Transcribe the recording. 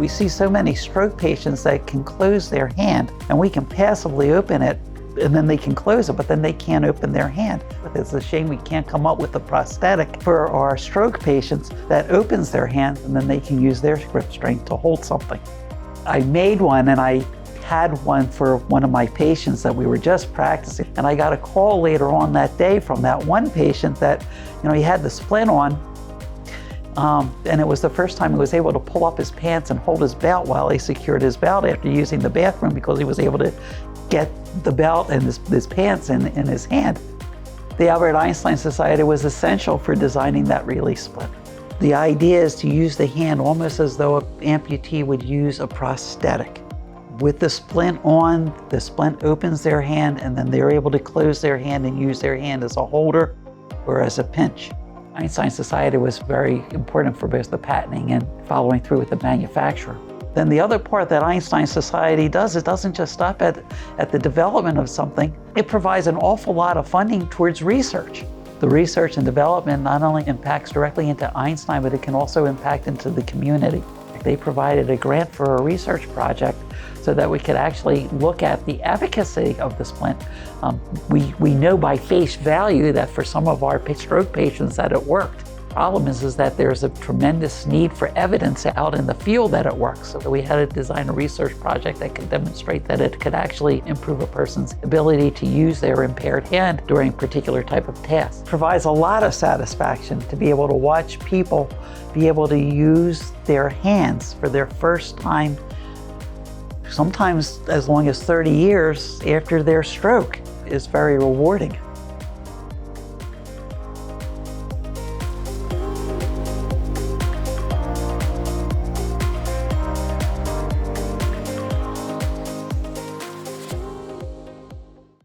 We see so many stroke patients that can close their hand, and we can passively open it, and then they can close it, but then they can't open their hand. It's a shame we can't come up with a prosthetic for our stroke patients that opens their hand, and then they can use their grip strength to hold something. I made one, and I had one for one of my patients that we were just practicing, and I got a call later on that day from that one patient that, he had the splint on, and it was the first time he was able to pull up his pants and hold his belt while he secured his belt after using the bathroom, because he was able to get the belt and his pants in his hand. The Albert Einstein Society was essential for designing that release splint. The idea is to use the hand almost as though an amputee would use a prosthetic. With the splint on, the splint opens their hand, and then they're able to close their hand and use their hand as a holder or as a pinch. Einstein Society was very important for both the patenting and following through with the manufacturer. Then the other part that Einstein Society does, it doesn't just stop at the development of something. It provides an awful lot of funding towards research. The research and development not only impacts directly into Einstein, but it can also impact into the community. They provided a grant for a research project so that we could actually look at the efficacy of the splint. We know by face value that for some of our stroke patients that it worked. The problem is that there's a tremendous need for evidence out in the field that it works. So we had to design a research project that could demonstrate that it could actually improve a person's ability to use their impaired hand during a particular type of task. It provides a lot of satisfaction to be able to watch people be able to use their hands for their first time, sometimes as long as 30 years after their stroke. Is very rewarding.